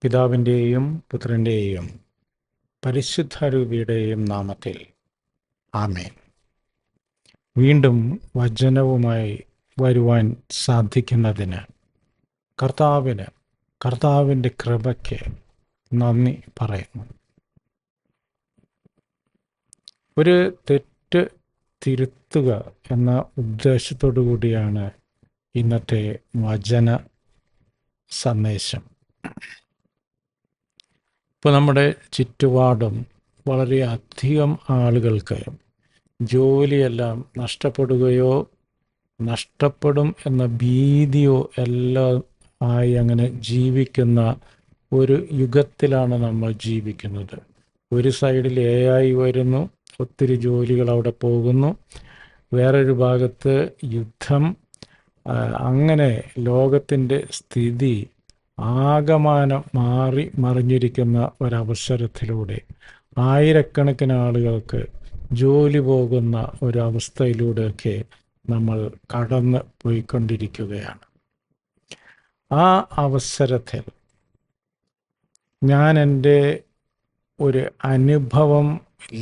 പിതാവിൻ്റെയും പുത്രൻ്റെയും പരിശുദ്ധരൂപിയുടെയും നാമത്തിൽ ആമേൻ. വീണ്ടും വചനവുമായി വരുവാൻ സാധിക്കുന്നതിന് കർത്താവിൻ്റെ കൃപയ്ക്ക് നന്ദി പറയുന്നു. ഒരു തെറ്റ് തിരുത്തുക എന്ന ഉദ്ദേശത്തോടു കൂടിയാണ് ഇന്നത്തെ വചന സന്ദേശം. ഇപ്പോൾ നമ്മുടെ ചുറ്റുപാടും വളരെയധികം ആളുകൾക്ക് ജോലിയെല്ലാം നഷ്ടപ്പെടുകയോ നഷ്ടപ്പെടും എന്ന ഭീതിയോ എല്ലാം ആയി അങ്ങനെ ജീവിക്കുന്ന ഒരു യുഗത്തിലാണ് നമ്മൾ ജീവിക്കുന്നത്. ഒരു സൈഡിൽ AI വരുന്നു, ഒത്തിരി ജോലികൾ അവിടെ പോകുന്നു. വേറൊരു ഭാഗത്ത് യുദ്ധം. അങ്ങനെ ലോകത്തിൻ്റെ സ്ഥിതി ആകമാനം മറിഞ്ഞിരിക്കുന്ന ഒരവസരത്തിലൂടെ ആയിരക്കണക്കിന് ആളുകൾക്ക് ജോലി പോകുന്ന ഒരവസ്ഥയിലൂടെയൊക്കെ നമ്മൾ കടന്ന് പോയിക്കൊണ്ടിരിക്കുകയാണ്. ആ അവസരത്തിൽ ഞാൻ എൻ്റെ ഒരു അനുഭവം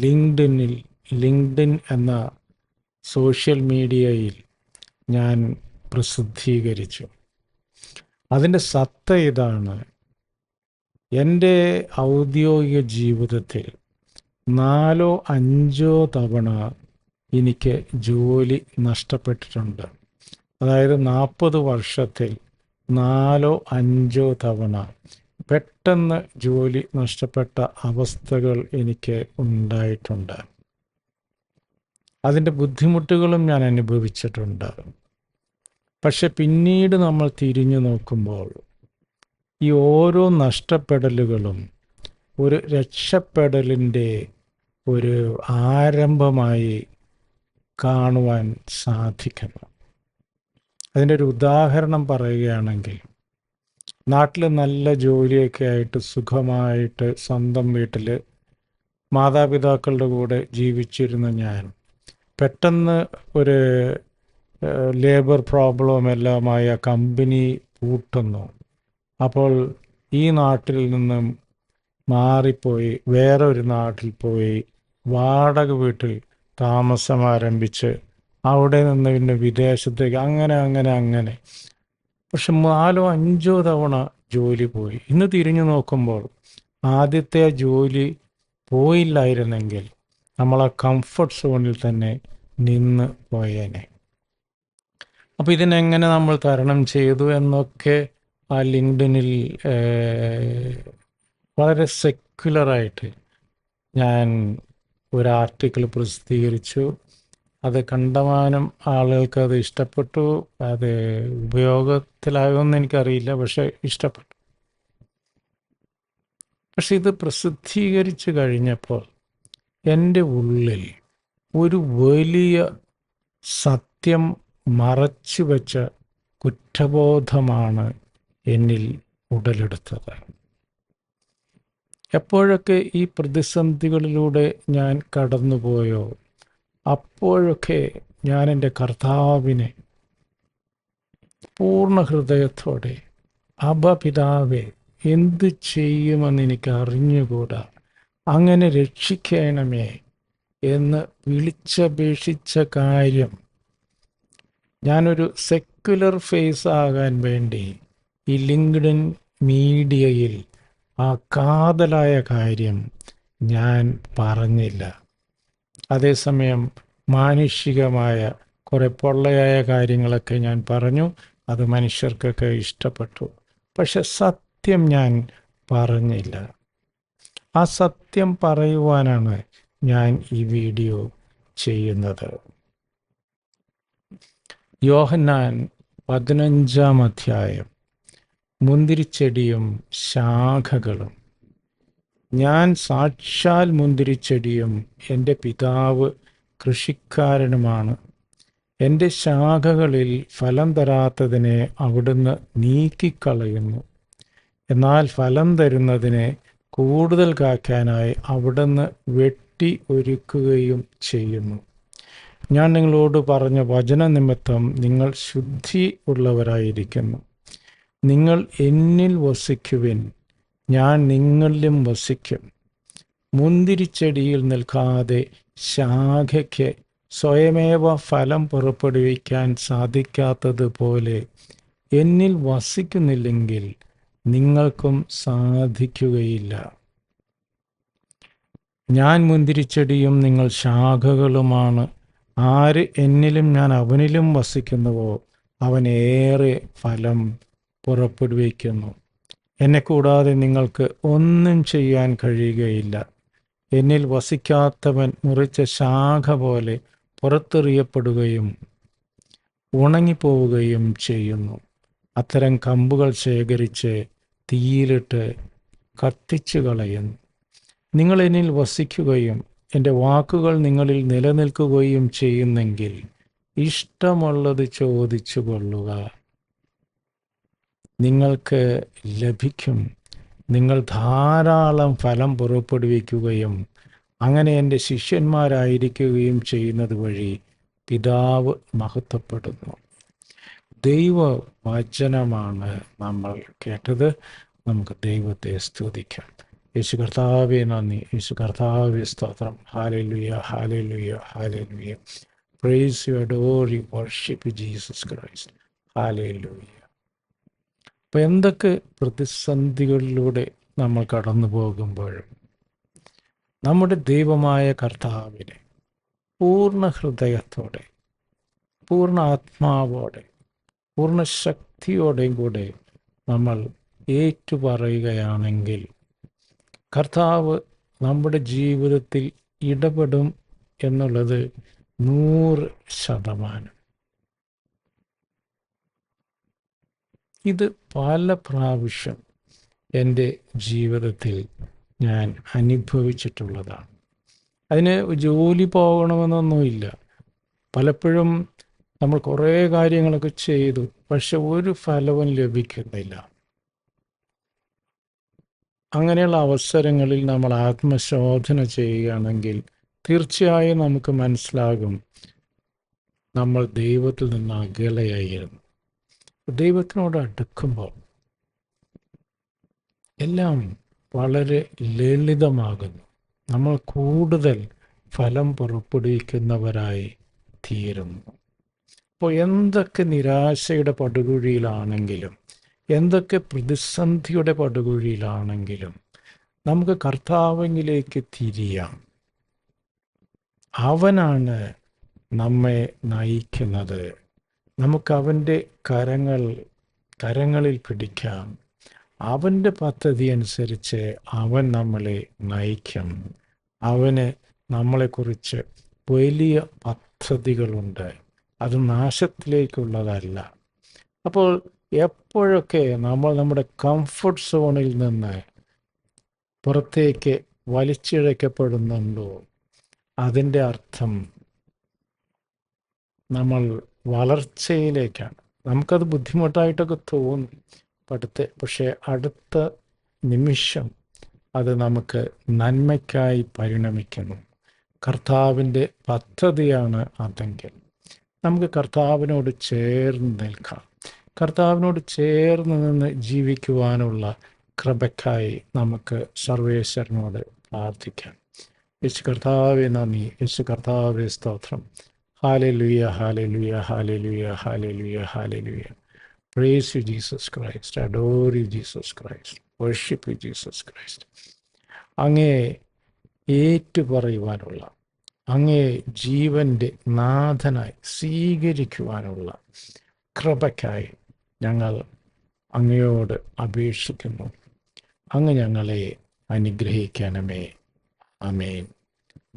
ലിങ്ക്ഡിൻ എന്ന സോഷ്യൽ മീഡിയയിൽ ഞാൻ പ്രസിദ്ധീകരിച്ചു. അതിൻ്റെ സത്ത ഇതാണ്: എൻ്റെ ഔദ്യോഗിക ജീവിതത്തിൽ 4-5 തവണ എനിക്ക് ജോലി നഷ്ടപ്പെട്ടിട്ടുണ്ട്. അതായത് 40 വർഷത്തിൽ 4-5 തവണ പെട്ടെന്ന് ജോലി നഷ്ടപ്പെട്ട അവസ്ഥകൾ എനിക്ക് ഉണ്ടായിട്ടുണ്ട്. അതിൻ്റെ ബുദ്ധിമുട്ടുകളും ഞാൻ അനുഭവിച്ചിട്ടുണ്ട്. പക്ഷെ പിന്നീട് നമ്മൾ തിരിഞ്ഞു നോക്കുമ്പോൾ ഈ ഓരോ നഷ്ടപ്പെടലുകളും ഒരു രക്ഷപ്പെടലിൻ്റെ ഒരു ആരംഭമായി കാണുവാൻ സാധിക്കുന്നു. അതിൻ്റെ ഒരു ഉദാഹരണം പറയുകയാണെങ്കിൽ, നാട്ടിൽ നല്ല ജോലിയൊക്കെ ആയിട്ട് സുഖമായിട്ട് സ്വന്തം വീട്ടിൽ മാതാപിതാക്കളുടെ കൂടെ ജീവിച്ചിരുന്ന ഞാൻ പെട്ടെന്ന് ഒരു ലേബർ പ്രോബ്ലം എല്ലാമായ കമ്പനി പൂട്ടുന്നു. അപ്പോൾ ഈ നാട്ടിൽ നിന്നും മാറിപ്പോയി വേറൊരു നാട്ടിൽ പോയി വാടക വീട്ടിൽ താമസം ആരംഭിച്ച് അവിടെ നിന്ന് പിന്നെ വിദേശത്തേക്ക് അങ്ങനെ പക്ഷെ 4-5 തവണ ജോലി പോയി. ഇന്ന് തിരിഞ്ഞു നോക്കുമ്പോൾ ആദ്യത്തെ ജോലി പോയില്ലായിരുന്നെങ്കിൽ നമ്മൾ ആ കംഫർട്ട് സോണിൽ തന്നെ നിന്ന് പോയേനെ. അപ്പോൾ ഇതിനെങ്ങനെ നമ്മൾ തരണം ചെയ്തു എന്നൊക്കെ ആ ലിങ്ക്ഡിനിൽ വളരെ സെക്യുലറായിട്ട് ഞാൻ ഒരു ആർട്ടിക്കിൾ പ്രസിദ്ധീകരിച്ചു. അത് കണ്ടമാനം ആളുകൾക്ക് അത് ഇഷ്ടപ്പെട്ടു. അത് ഉപയോഗത്തിലാകുമെന്ന് എനിക്കറിയില്ല, പക്ഷെ ഇഷ്ടപ്പെട്ടു. പക്ഷെ ഇത് പ്രസിദ്ധീകരിച്ചു കഴിഞ്ഞപ്പോൾ എൻ്റെ ഉള്ളിൽ ഒരു വലിയ സത്യം മറച്ചു വെച്ച കുറ്റബോധമാണ് എന്നിൽ ഉടലെടുത്തത്. എപ്പോഴൊക്കെ ഈ പ്രതിസന്ധികളിലൂടെ ഞാൻ കടന്നുപോയോ അപ്പോഴൊക്കെ ഞാൻ എൻ്റെ കർത്താവിനെ പൂർണ്ണ ഹൃദയത്തോടെ, അബ്ബാ പിതാവേ, എന്ത് ചെയ്യുമെന്ന് എനിക്ക് അറിഞ്ഞുകൂടാ, അങ്ങനെ രക്ഷിക്കണമേ എന്ന് വിളിച്ചപേക്ഷിച്ച കാര്യം ഞാനൊരു സെക്യുലർ ഫേസ് ആകാൻ വേണ്ടി ഈ ലിങ്ക്ഡിൻ മീഡിയയിൽ ആ കാതലായ കാര്യം ഞാൻ പറഞ്ഞില്ല. അതേസമയം മാനുഷികമായ കുറേ പൊള്ളയായ കാര്യങ്ങളൊക്കെ ഞാൻ പറഞ്ഞു. അത് മനുഷ്യർക്കൊക്കെ ഇഷ്ടപ്പെട്ടു. പക്ഷെ സത്യം ഞാൻ പറഞ്ഞില്ല. ആ സത്യം പറയുവാനാണ് ഞാൻ ഈ വീഡിയോ ചെയ്യുന്നത്. യോഹന്നാൻ 15-ാം അധ്യായം, മുന്തിരിച്ചെടിയും ശാഖകളും. ഞാൻ സാക്ഷാൽ മുന്തിരിച്ചെടിയും എൻ്റെ പിതാവ് കൃഷിക്കാരനുമാണ്. എൻ്റെ ശാഖകളിൽ ഫലം തരാത്തതിനെ അവിടുന്ന് നീക്കിക്കളയുന്നു. എന്നാൽ ഫലം തരുന്നതിനെ കൂടുതൽ കാക്കാനായി അവിടുന്ന് വെട്ടി ഒരുക്കുകയും ചെയ്യുന്നു. ഞാൻ നിങ്ങളോട് പറഞ്ഞ വചനനിമിത്തം നിങ്ങൾ ശുദ്ധി ഉള്ളവരായിരിക്കുന്നു. നിങ്ങൾ എന്നിൽ വസിക്കുവിൻ, ഞാൻ നിങ്ങളിലും വസിക്കും. മുന്തിരിച്ചെടിയിൽ നിൽക്കാതെ ശാഖയ്ക്ക് സ്വയമേവ ഫലം പുറപ്പെടുവിക്കാൻ സാധിക്കാത്തതുപോലെ എന്നിൽ വസിക്കുന്നില്ലെങ്കിൽ നിങ്ങൾക്കും സാധിക്കുകയില്ല. ഞാൻ മുന്തിരിച്ചെടിയും നിങ്ങൾ ശാഖകളുമാണ്. ആര് എന്നിലും ഞാൻ അവനിലും വസിക്കുന്നുവോ അവൻ ഏറെ ഫലം പുറപ്പെടുവിക്കുന്നു. എന്നെ കൂടാതെ നിങ്ങൾക്ക് ഒന്നും ചെയ്യാൻ കഴിയുകയില്ല. എന്നിൽ വസിക്കാത്തവൻ മുറിച്ച ശാഖ പോലെ പുറത്തെറിയപ്പെടുകയും ഉണങ്ങിപ്പോവുകയും ചെയ്യുന്നു. അത്തരം കമ്പുകൾ ശേഖരിച്ച് തീയിലിട്ട് കത്തിച്ചു കളയുന്നു. നിങ്ങൾ എന്നിൽ വസിക്കുകയും എൻ്റെ വാക്കുകൾ നിങ്ങളിൽ നിലനിൽക്കുകയും ചെയ്യുന്നെങ്കിൽ ഇഷ്ടമുള്ളത് ചോദിച്ചു കൊള്ളുക, നിങ്ങൾക്ക് ലഭിക്കും. നിങ്ങൾ ധാരാളം ഫലം പുറപ്പെടുവിക്കുകയും അങ്ങനെ എൻ്റെ ശിഷ്യന്മാരായിരിക്കുകയും ചെയ്യുന്നത് വഴി പിതാവ് മഹത്വപ്പെടുന്നു. ദൈവവചനമാണ് നമ്മൾ കേട്ടത്. നമുക്ക് ദൈവത്തെ സ്തുതിക്കാം. യേശു കർത്താവേ നന്ദി, യേശു കർത്താവേ സ്തോത്രം. Hallelujah, hallelujah, hallelujah. Praise you, adore you, worship Jesus Christ. Hallelujah. അപ്പം എന്തൊക്കെ പ്രതിസന്ധികളിലൂടെ നമ്മൾ കടന്നു പോകുമ്പോഴും നമ്മുടെ ദൈവമായ കർത്താവിനെ പൂർണ്ണ ഹൃദയത്തോടെ, പൂർണ്ണ ആത്മാവോടെ, പൂർണ്ണ ശക്തിയോടെയും കൂടെ നമ്മൾ ഏറ്റുപറയുകയാണെങ്കിൽ കർത്താവ് നമ്മുടെ ജീവിതത്തിൽ ഇടപെടും എന്നുള്ളത് 100%. ഇത് പല പ്രാവശ്യം എൻ്റെ ജീവിതത്തിൽ ഞാൻ അനുഭവിച്ചിട്ടുള്ളതാണ്. അതിന് ജോലി പോകണമെന്നൊന്നുമില്ല. പലപ്പോഴും നമ്മൾ കുറേ കാര്യങ്ങളൊക്കെ ചെയ്തു, പക്ഷെ ഒരു ഫലവും ലഭിക്കുന്നില്ല. അങ്ങനെയുള്ള അവസരങ്ങളിൽ നമ്മൾ ആത്മശോധന ചെയ്യുകയാണെങ്കിൽ തീർച്ചയായും നമുക്ക് മനസ്സിലാകും നമ്മൾ ദൈവത്തിൽ നിന്ന് അകലെയായിരുന്നു. ദൈവത്തിനോട് അടുക്കുമ്പോൾ എല്ലാം വളരെ ലളിതമാകുന്നു. നമ്മൾ കൂടുതൽ ഫലം പുറപ്പെടുവിക്കുന്നവരായി തീരുന്നു. അപ്പോൾ എന്തൊക്കെ നിരാശയുടെ പടുകുഴിയിലാണെങ്കിലും, എന്തൊക്കെ പ്രതിസന്ധിയുടെ പടുകുഴിയിലാണെങ്കിലും നമുക്ക് കർത്താവിലേക്ക് തിരിയാം. അവനാണ് നമ്മെ നയിക്കുന്നത്. നമുക്ക് അവൻ്റെ കരങ്ങളിൽ പിടിക്കാം. അവൻ്റെ പദ്ധതി അനുസരിച്ച് അവൻ നമ്മളെ നയിക്കും. അവന് നമ്മളെക്കുറിച്ച് വലിയ പദ്ധതികളുണ്ട്. അത് നാശത്തിലേക്കുള്ളതല്ല. അപ്പോൾ എപ്പോഴൊക്കെ നമ്മൾ നമ്മുടെ കംഫർട്ട് സോണിൽ നിന്ന് പുറത്തേക്ക് വലിച്ചിഴക്കപ്പെടുന്നുണ്ടോ അതിൻ്റെ അർത്ഥം നമ്മൾ വളർച്ചയിലേക്കാണ്. നമുക്കത് ബുദ്ധിമുട്ടായിട്ടൊക്കെ തോന്നും, പക്ഷേ അടുത്ത നിമിഷം അത് നമുക്ക് നന്മയ്ക്കായി പരിണമിക്കുന്നു. കർത്താവിൻ്റെ പദ്ധതിയാണ് അതെങ്കിൽ നമുക്ക് കർത്താവിനോട് ചേർന്ന് നിൽക്കാം. കർത്താവിനോട് ചേർന്ന് നിന്ന് ജീവിക്കുവാനുള്ള കൃപയ്ക്കായി നമുക്ക് സർവേശ്വരനോട് പ്രാർത്ഥിക്കാം. യേശു കർത്താവേ നന്ദി, യേശു കർത്താവേ സ്തോത്രം. Hallelujah, hallelujah, hallelujah, hallelujah, hallelujah. Praise you, Jesus Christ. Adore you, Jesus Christ. Worship you, Jesus Christ. അങ്ങേ ഏറ്റുപറയുവാനുള്ള, അങ്ങേ ജീവൻ്റെ നാഥനായി സ്വീകരിക്കുവാനുള്ള കൃപയ്ക്കായി ഞങ്ങൾ അങ്ങയോട് അപേക്ഷിക്കുന്നു. അങ്ങ് ഞങ്ങളെ അനുഗ്രഹിക്കണമേ. ആമേൻ.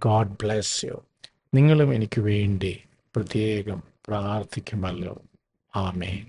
God bless you. നിങ്ങളും എനിക്ക് വേണ്ടി പ്രത്യേകം പ്രാർത്ഥിക്കുമല്ലോ. ആമേൻ.